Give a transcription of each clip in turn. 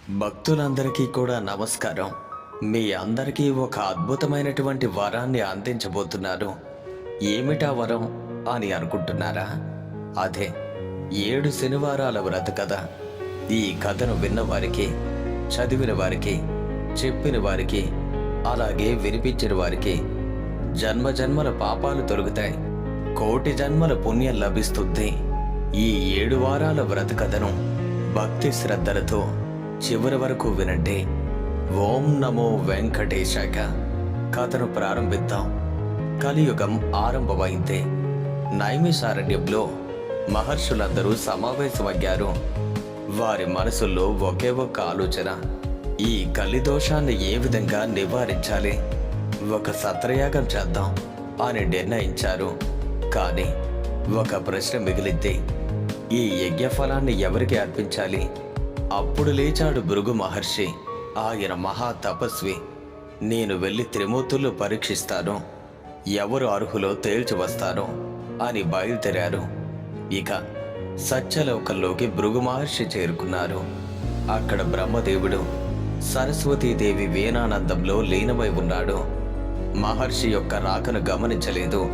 భక్తులందరికీ కూడా నమస్కారం. మీ అందరికీ ఒక అద్భుతమైనటువంటి వరాన్ని అందించబోతున్నాను. ఏమిటా వరం అని అనుకుంటున్నారా? అదే 7 శనివారాల వ్రత కథ. ఈ కథను విన్నవారికి, చదివిన వారికి, చెప్పిన వారికి, అలాగే వినిపించిన వారికి జన్మజన్మల పాపాలు తొలగుతాయి, కోటి జన్మల పుణ్యం లభిస్తుంది. ఈ 7 వారాల వ్రత కథను భక్తి శ్రద్ధలతో చివరి వరకు వినండి. ఓం నమో వెంకటేశాయ. కథను ప్రారంభిద్దాం. కలియుగం ఆరంభమైంది. నైమిషారణ్యంలో మహర్షులందరూ సమావేశమయ్యారు. వారి మనసుల్లో ఒకే ఒక్క ఆలోచన: ఈ కలిదోషాన్ని ఏ విధంగా నివారించాలి? ఒక సత్రయాగం చేద్దాం అని నిర్ణయించారు. కానీ ఒక ప్రశ్న మిగిలింది: ఈ యజ్ఞఫలాన్ని ఎవరికి అర్పించాలి? అప్పుడు లేచాడు భృగు మహర్షి. ఆయన మహా తపస్వి. నేను వెళ్ళి త్రిమూర్తులు పరీక్షిస్తాను, ఎవరు అర్హులో తేల్చి వస్తాను అని బయలుదేరారు. ఇక సత్యలోకంలోకి భృగు మహర్షి చేరుకున్నారు. అక్కడ బ్రహ్మదేవుడు సరస్వతీదేవి వీణానందంలో లీనమై ఉన్నాడు. మహర్షి యొక్క రాకను గమనించలేదు.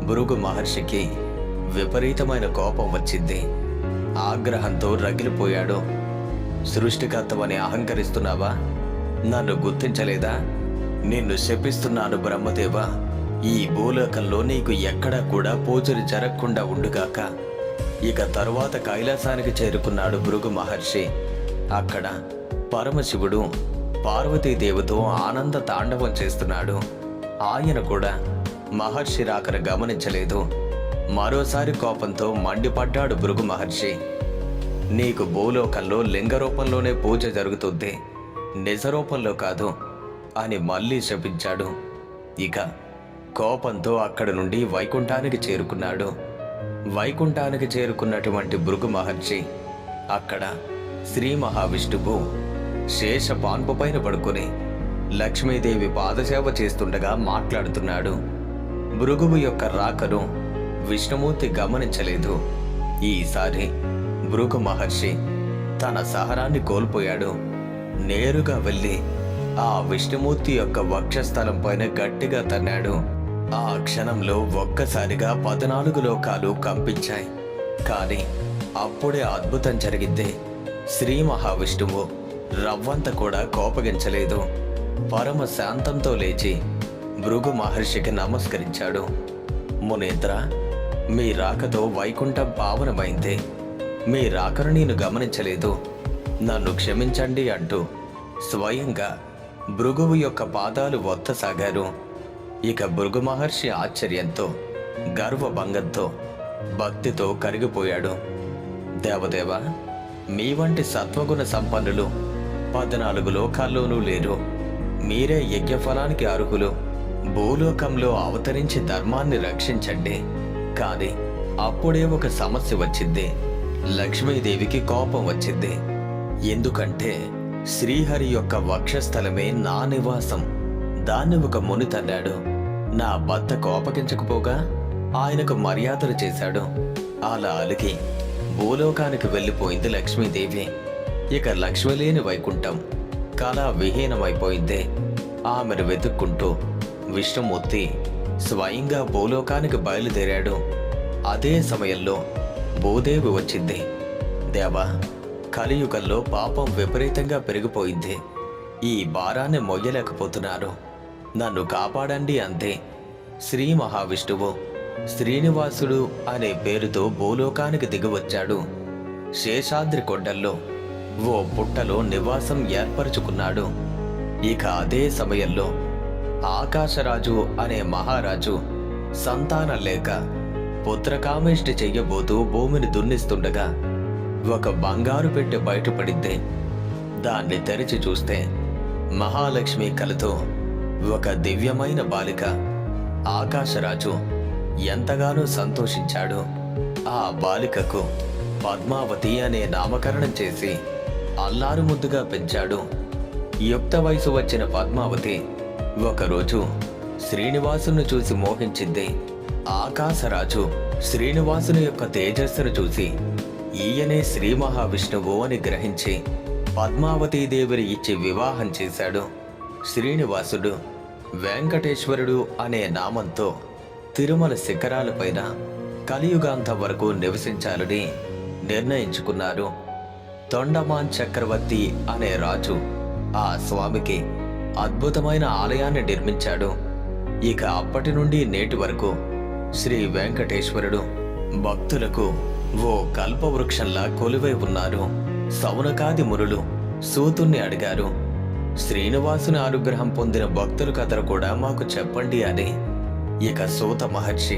భృగు మహర్షికి విపరీతమైన కోపం వచ్చింది. ఆగ్రహంతో రగిలిపోయాడు. సృష్టికర్తవని అహంకరిస్తున్నావా? నన్ను గుర్తించలేదా? నిన్ను శపిస్తున్నాను బ్రహ్మదేవా. ఈ భూలోకంలో నీకు ఎక్కడా కూడా పూజలు జరగకుండా ఉండుగాక. ఇక తరువాత కైలాసానికి చేరుకున్నాడు భృగు మహర్షి. అక్కడ పరమశివుడు పార్వతీదేవితో ఆనంద తాండవం చేస్తున్నాడు. ఆయన కూడా మహర్షి రాకను గమనించలేదు. మరోసారి కోపంతో మండిపడ్డాడు భృగు మహర్షి. నీకు భూలోకంలో లింగ రూపంలోనే పూజ జరుగుతుంది, నిజ రూపంలో కాదు అని మళ్ళీ శపించాడు. ఇక కోపంతో అక్కడి నుండి వైకుంఠానికి చేరుకున్నాడు. వైకుంఠానికి చేరుకున్నటువంటి భృగు మహర్షి అక్కడ శ్రీ మహావిష్ణువు శేష పాన్పు పైన పడుకొని లక్ష్మీదేవి పాదసేవ చేస్తుండగా మాట్లాడుతున్నాడు. భృగువు యొక్క రాకను విష్ణుమూర్తి గమనించలేదు. ఈసారి భృగు మహర్షి తన సహనాన్ని కోల్పోయాడు. నేరుగా వెళ్ళి ఆ విష్ణుమూర్తి యొక్క వక్షస్థలం పైన గట్టిగా తన్నాడు. ఆ క్షణంలో ఒక్కసారిగా 14 లోకాలు కంపించాయి. కానీ అప్పుడే అద్భుతం జరిగింది. శ్రీ మహావిష్ణువు రవ్వంత కూడా కోపగించలేదు. పరమ శాంతంతో లేచి భృగు మహర్షికి నమస్కరించాడు. మునీంద్ర, మీ రాకతో వైకుంఠం పావనమైంది. మీ రాకను నేను గమనించలేదు, నన్ను క్షమించండి అంటూ స్వయంగా భృగువు యొక్క పాదాలు ఒత్తసాగారు. ఇక భృగు మహర్షి ఆశ్చర్యంతో, గర్వభంగంతో, భక్తితో కరిగిపోయాడు. దేవదేవ, మీ వంటి సత్వగుణ సంపన్నులు 14 లోకాల్లోనూ లేరు. మీరే యజ్ఞఫలానికి అర్హులు. భూలోకంలో అవతరించి ధర్మాన్ని రక్షించండి. కానీ అప్పుడే ఒక సమస్య వచ్చింది. లక్ష్మీదేవికి కోపం వచ్చింది. ఎందుకంటే శ్రీహరి యొక్క వక్షస్థలమే నా నివాసం. దాన్ని ఒక ముని తన్నాడు. నా భర్త కోపగించకపోగా ఆయనకు మర్యాదలు చేశాడు. అలా అలిగి భూలోకానికి వెళ్ళిపోయింది లక్ష్మీదేవి. ఇక లక్ష్మి లేని వైకుంఠం కళా విహీనమైపోయింది. ఆమెను వెతుక్కుంటూ విష్ణుమూర్తి స్వయంగా భూలోకానికి బయలుదేరాడు. అదే సమయంలో భూదేవి వచ్చింది. దేవా, కలియుగంలో పాపం విపరీతంగా పెరిగిపోయింది. ఈ భారాన్ని మొయ్యలేకపోతున్నారు, నన్ను కాపాడండి అంతే. శ్రీ మహావిష్ణువు శ్రీనివాసుడు అనే పేరుతో భూలోకానికి దిగివచ్చాడు. శేషాద్రి కొండల్లో ఓ పుట్టలో నివాసం ఏర్పరచుకున్నాడు. ఇక అదే సమయంలో ఆకాశరాజు అనే మహారాజు సంతానం లేక పుత్రకామేష్టి చెయ్యబోతూ భూమిని దున్నిస్తుండగా ఒక బంగారు పెట్టె బయటపడింది. దాన్ని తెరిచి చూస్తే మహాలక్ష్మి కలతో ఒక దివ్యమైన బాలిక. ఆకాశరాజు ఎంతగానో సంతోషించాడు. ఆ బాలికకు పద్మావతి అనే నామకరణం చేసి అల్లారు ముద్దుగా పెంచాడు. యుక్త వయసు వచ్చిన పద్మావతి ఒకరోజు శ్రీనివాసును చూసి మోహించింది. ఆకాశరాజు శ్రీనివాసుని యొక్క తేజస్సును చూసి ఈయనే శ్రీ మహావిష్ణువు అని గ్రహించి పద్మావతీదేవిని ఇచ్చి వివాహం చేశాడు. శ్రీనివాసుడు వెంకటేశ్వరుడు అనే నామంతో తిరుమల శిఖరాలపైన కలియుగాంతం వరకు నివసించాలని నిర్ణయించుకున్నారు. తొండమాన్ చక్రవర్తి అనే రాజు ఆ స్వామికి అద్భుతమైన ఆలయాన్ని నిర్మించాడు. ఇక అప్పటి నుండి నేటి వరకు శ్రీ వెంకటేశ్వరుడు భక్తులకు ఓ కల్పవృక్షంలా కొలువై ఉన్నారు. సౌనకాది మునులు సూతుణ్ణి అడిగారు, శ్రీనివాసుని అనుగ్రహం పొందిన భక్తుల కథను కూడా మాకు చెప్పండి అని. ఇక సూత మహర్షి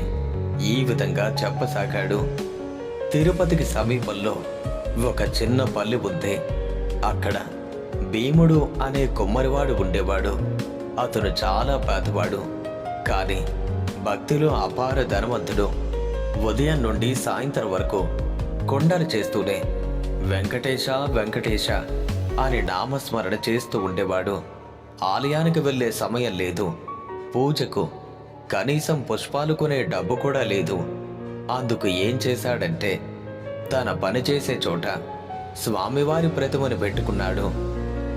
ఈ విధంగా చెప్పసాగాడు. తిరుపతికి సమీపంలో ఒక చిన్న పల్లె ఉంది. అక్కడ భీముడు అనే కుమ్మరివాడు ఉండేవాడు. అతను చాలా పేదవాడు, కానీ భక్తిలో అపార ధనవంతుడు. ఉదయం నుండి సాయంత్రం వరకు కొండలు చేస్తూనే వెంకటేశ వెంకటేశ అని నామస్మరణ చేస్తూ ఉండేవాడు. ఆలయానికి వెళ్ళే సమయం లేదు. పూజకు కనీసం పుష్పాలు కొనే డబ్బు కూడా లేదు. అందుకు ఏం చేశాడంటే తన పనిచేసే చోట స్వామివారి ప్రతిమను పెట్టుకున్నాడు.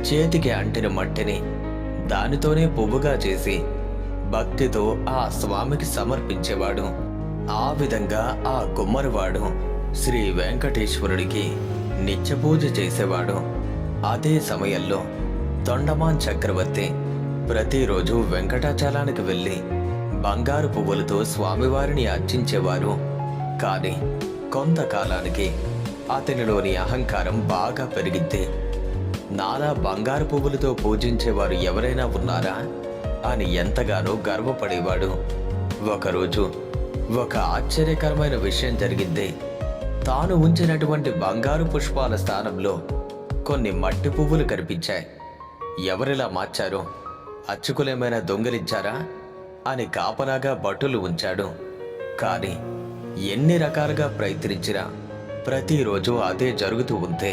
చేతికి అంటిన మట్టిని దానితోనే పువ్వుగా చేసి భక్తితో ఆ స్వామికి సమర్పించేవాడు. ఆ విధంగా ఆ కుమ్మరివాడు శ్రీ వెంకటేశ్వరుడికి నిత్య పూజ చేసేవాడు. అదే సమయంలో తొండమాన్ చక్రవర్తి ప్రతిరోజు వెంకటాచలానికి వెళ్ళి బంగారు పువ్వులతో స్వామివారిని అర్చించేవారు. కానీ కొంతకాలానికి అతనిలోని అహంకారం బాగా పెరిగింది. నాలా బంగారు పువ్వులతో పూజించేవారు ఎవరైనా ఉన్నారా అని ఎంతగానో గర్వపడేవాడు. ఒకరోజు ఒక ఆశ్చర్యకరమైన విషయం జరిగింది. తాను ఉంచినటువంటి బంగారు పుష్పాల స్థానంలో కొన్ని మట్టి పువ్వులు కనిపించాయి. ఎవరిలా మార్చారో, అచ్చుకులేమైనా దొంగిలించారా అని కాపలాగా భటులు ఉంచాడు. కానీ ఎన్ని రకాలుగా ప్రయత్నించినా ప్రతిరోజు అదే జరుగుతూ ఉంటే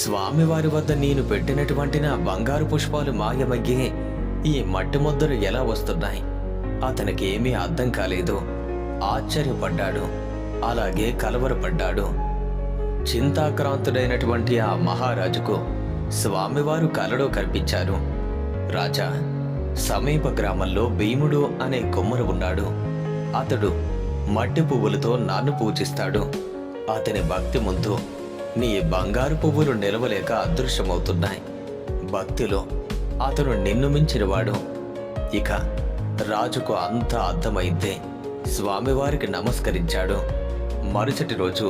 స్వామివారి వద్ద నేను పెట్టినటువంటి నా బంగారు పుష్పాలు మాయమయ్యి ఈ మట్టి ముద్దలు ఎలా వస్తున్నాయి? అతనికి ఏమీ అర్థం కాలేదు. ఆశ్చర్యపడ్డాడు, అలాగే కలవరపడ్డాడు. చింతాక్రాంతుడైనటువంటి ఆ మహారాజుకు స్వామివారు కలలో కనిపించారు. రాజా, సమీప గ్రామంలో భీముడు అనే కుమ్మరు ఉన్నాడు. అతడు మట్టి పువ్వులతో నన్ను పూజిస్తాడు. అతని భక్తి ముందు నీ బంగారు పువ్వులు నిలవలేక అదృశ్యమవుతున్నాయి. భక్తిలో అతను నిన్ను మించినవాడు. ఇక రాజుకు అంతా అర్థమైతే స్వామివారికి నమస్కరించాడు. మరుసటి రోజు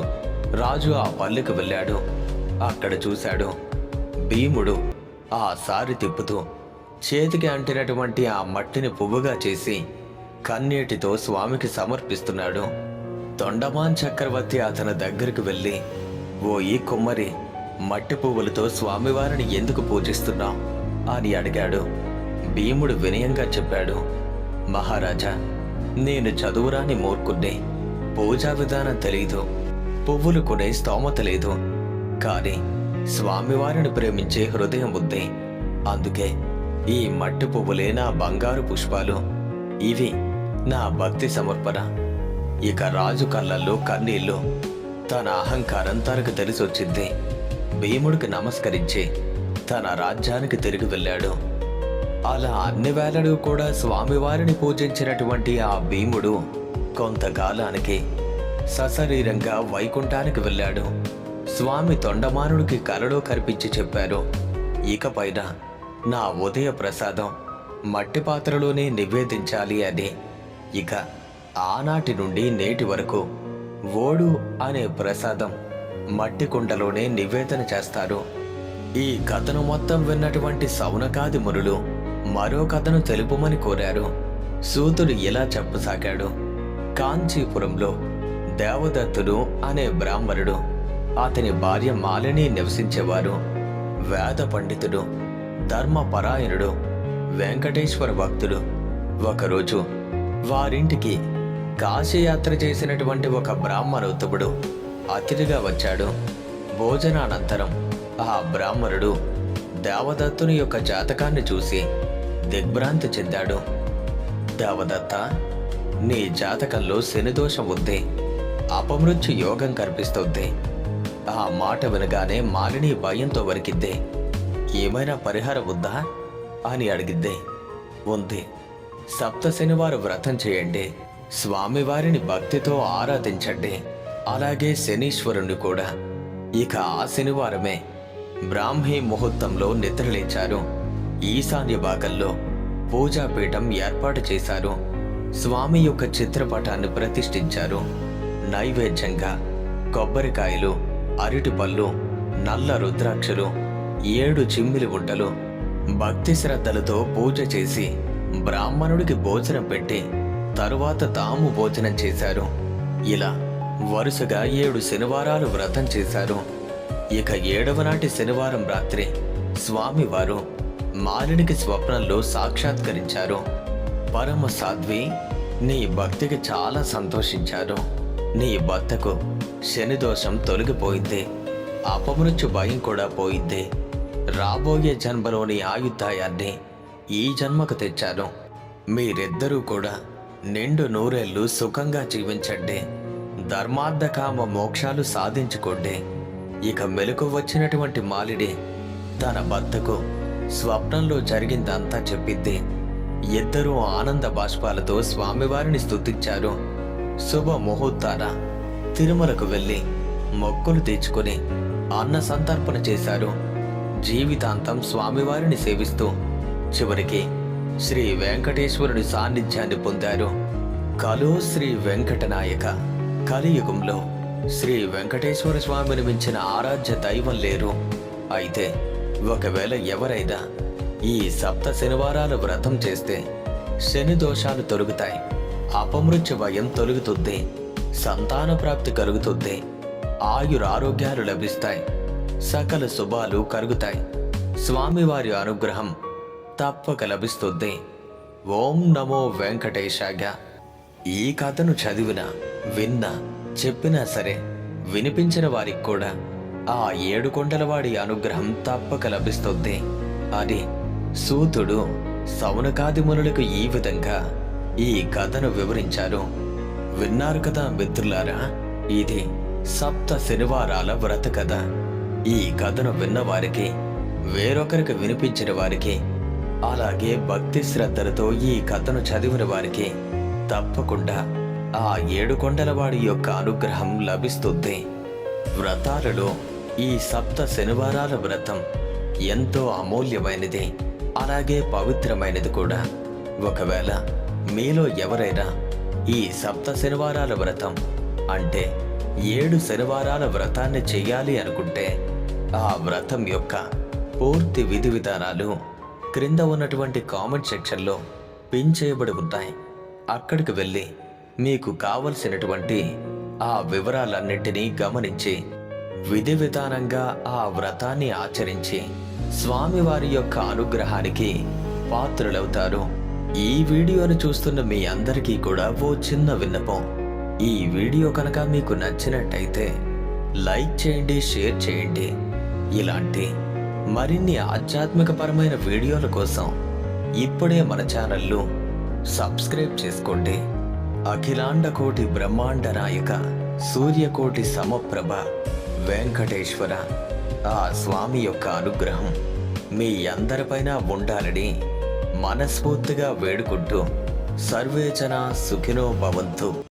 రాజు ఆ పల్లెకు వెళ్ళాడు. అక్కడ చూశాడు, భీముడు ఆ సారి తిప్పుతూ చేతికి అంటినటువంటి ఆ మట్టిని పువ్వుగా చేసి కన్నీటితో స్వామికి సమర్పిస్తున్నాడు. తొండమాన్ చక్రవర్తి అతని దగ్గరికి వెళ్ళి, ఓ ఈ కుమ్మరి, మట్టి పువ్వులతో స్వామివారిని ఎందుకు పూజిస్తున్నావు అని అడిగాడు. భీముడు వినయంగా చెప్పాడు, మహారాజా, నేను చదువురాని మూర్ఖుణ్ణి. పూజా విధానం తెలీదు, పువ్వులు కొనే స్తోమత లేదు. కానీ స్వామివారిని ప్రేమించే హృదయం ఉంది. అందుకే ఈ మట్టి పువ్వులే నా బంగారు పుష్పాలు. ఇవి నా భక్తి సమర్పణ. ఇక రాజు కళ్ళల్లో కన్నీళ్లు. తన అహంకారం తనకు తెలిసొచ్చింది. భీముడికి నమస్కరించి తన రాజ్యానికి తిరిగి వెళ్ళాడు. అలా అన్ని వేళలు కూడా స్వామివారిని పూజించినటువంటి ఆ భీముడు కొంతకాలానికి సశరీరంగా వైకుంఠానికి వెళ్ళాడు. స్వామి తొండమానుడికి కలలో కనిపించి చెప్పారు, ఇకపైన నా ఉదయ ప్రసాదం మట్టి పాత్రలోనే నివేదించాలి అని. ఇక ఆనాటి నుండి నేటి వరకు ఓడు అనే ప్రసాదం మట్టి కుండలోనే నివేదన చేస్తారు. ఈ కథను మొత్తం విన్నటువంటి సౌనకాది మునులు మరో కథను తెలుపమని కోరారు. సూతుడు ఇలా చెప్పసాగాడు. కాంచీపురంలో దేవదత్తుడు అనే బ్రాహ్మణుడు, అతని భార్య మాలిని నివసించేవారు. వేద పండితుడు, ధర్మపరాయణుడు, వెంకటేశ్వర భక్తుడు. ఒకరోజు వారింటికి కాశీయాత్ర చేసినటువంటి ఒక బ్రాహ్మణోత్తముడు అతిథిగా వచ్చాడు. భోజనానంతరం ఆ బ్రాహ్మణుడు దేవదత్తుని యొక్క జాతకాన్ని చూసి దిగ్భ్రాంతి చెందాడు. దేవదత్త, నీ జాతకంలో శనిదోషం ఉంది, అపమృత్యు యోగం కనిపిస్తుంది. ఆ మాట వినగానే మాలిని భయంతో వణికింది. ఏమైనా పరిహారం ఉందా అని అడిగిద్దే. ఉంది. సప్త శనివారం వ్రతం చేయండి, స్వామివారిని భక్తితో ఆరాధించండి, అలాగే శనీశ్వరుణ్ణి కూడా. ఇక ఆ శనివారమే బ్రాహ్మీ ముహూర్తంలో నిద్రలేచారు. ఈశాన్య భాగంలో పూజాపీఠం ఏర్పాటు చేశారు. స్వామి యొక్క చిత్రపటాన్ని ప్రతిష్ఠించారు. నైవేద్యంగా కొబ్బరికాయలు, అరటిపళ్ళు, నల్ల రుద్రాక్షలు, 7 చిమ్మిలి గుంటలు భక్తి శ్రద్ధలతో పూజ చేసి బ్రాహ్మణుడికి భోజనం పెట్టి తరువాత తాము భోజనం చేశారు. ఇలా వరుసగా 7 శనివారాలు వ్రతం చేశారు. ఇక 7వ నాటి శనివారం రాత్రి స్వామివారు మాలినికి స్వప్నంలో సాక్షాత్కరించారు. పరమ సాధ్వి, నీ భక్తికి చాలా సంతోషించారు. నీ భర్తకు శనిదోషం తొలగిపోయింది, అపమృత్యు భయం కూడా పోయింది. రాబోయే జన్మలోని ఆయుర్దాయాన్ని ఈ జన్మకు తెచ్చాను. మీరిద్దరూ కూడా నిండు నూరేళ్లు సుఖంగా జీవించండి, ధర్మార్థ కామ మోక్షాలు సాధించుకోండి. ఇక మెలకు వచ్చినటువంటి మాలిడి తన భర్తకు స్వప్నంలో జరిగిందంతా చెప్పింది. ఇద్దరూ ఆనంద బాష్పాలతో స్వామివారిని స్తుతించారు. శుభ ముహూర్తాన తిరుమలకు వెళ్ళి మొక్కులు తీర్చుకుని అన్న సంతర్పణ చేశారు. జీవితాంతం స్వామివారిని సేవిస్తూ చివరికి శ్రీ వెంకటేశ్వరుని సాన్నిధ్యాన్ని పొందారు. కలో శ్రీ వెంకటనాయక. కలియుగంలో శ్రీ వెంకటేశ్వర స్వామిని మించిన ఆరాధ్య దైవం లేరు. అయితే ఒకవేళ ఎవరైనా ఈ సప్త శనివారాల వ్రతం చేస్తే శని దోషాలు తొలగుతాయి, అపమృత్యు భయం తొలగుతుంది, సంతాన ప్రాప్తి కలుగుతుంది, ఆయురారోగ్యాలు లభిస్తాయి, సకల శుభాలు కలుగుతాయి, స్వామివారి అనుగ్రహం తప్పక లభిస్తుంది. ఓం నమో వెంకటేశాయ. ఈ కథను చదివినా, విన్నా, చెప్పినా సరే వినిపించిన వారికి కూడా ఆ 7 కొండలవాడి అనుగ్రహం తప్పక లభిస్తుంది అని సూతుడు సౌనకాది మునులకు ఈ విధంగా ఈ కథను వివరించారు. విన్నారు కదా మిత్రులారా, ఇది సప్త శనివారాల వ్రత కథ. ఈ కథను విన్న వారికి, వేరొకరికి వినిపించిన వారికి, అలాగే భక్తి శ్రద్ధలతో ఈ కథను చదివిన వారికి తప్పకుండా ఆ 7 కొండలవాడి యొక్క అనుగ్రహం లభిస్తుంది. వ్రతాలలో ఈ సప్త శనివారాల వ్రతం ఎంతో అమూల్యమైనది, అలాగే పవిత్రమైనది కూడా. ఒకవేళ మీలో ఎవరైనా ఈ సప్త శనివారాల వ్రతం అంటే 7 శనివారాల వ్రతాన్ని చెయ్యాలి అనుకుంటే ఆ వ్రతం యొక్క పూర్తి విధి విధానాలు క్రింద ఉన్నటువంటి కామెంట్ సెక్షన్లో పిన్ చేయబడి ఉంటాయి. అక్కడికి వెళ్ళి మీకు కావలసినటువంటి ఆ వివరాలన్నింటినీ గమనించి విధి విధానంగా ఆ వ్రతాన్ని ఆచరించి స్వామివారి యొక్క అనుగ్రహానికి పాత్రులవుతారు. ఈ వీడియోను చూస్తున్న మీ అందరికీ కూడా ఓ చిన్న విన్నపం. ఈ వీడియో కనుక మీకు నచ్చినట్టయితే లైక్ చేయండి, షేర్ చేయండి. ఇలాంటి మరిన్ని ఆధ్యాత్మికపరమైన వీడియోల కోసం ఇప్పుడే మన ఛానల్ను సబ్స్క్రైబ్ చేసుకోండి. అఖిలాండ కోటి బ్రహ్మాండ నాయక, సూర్యకోటి సమప్రభ వెంకటేశ్వర ఆ స్వామి యొక్క అనుగ్రహం మీ అందరిపైన ఉండాలని మనస్ఫూర్తిగా వేడుకుంటూ సర్వే జనా సుఖినో భవంతు.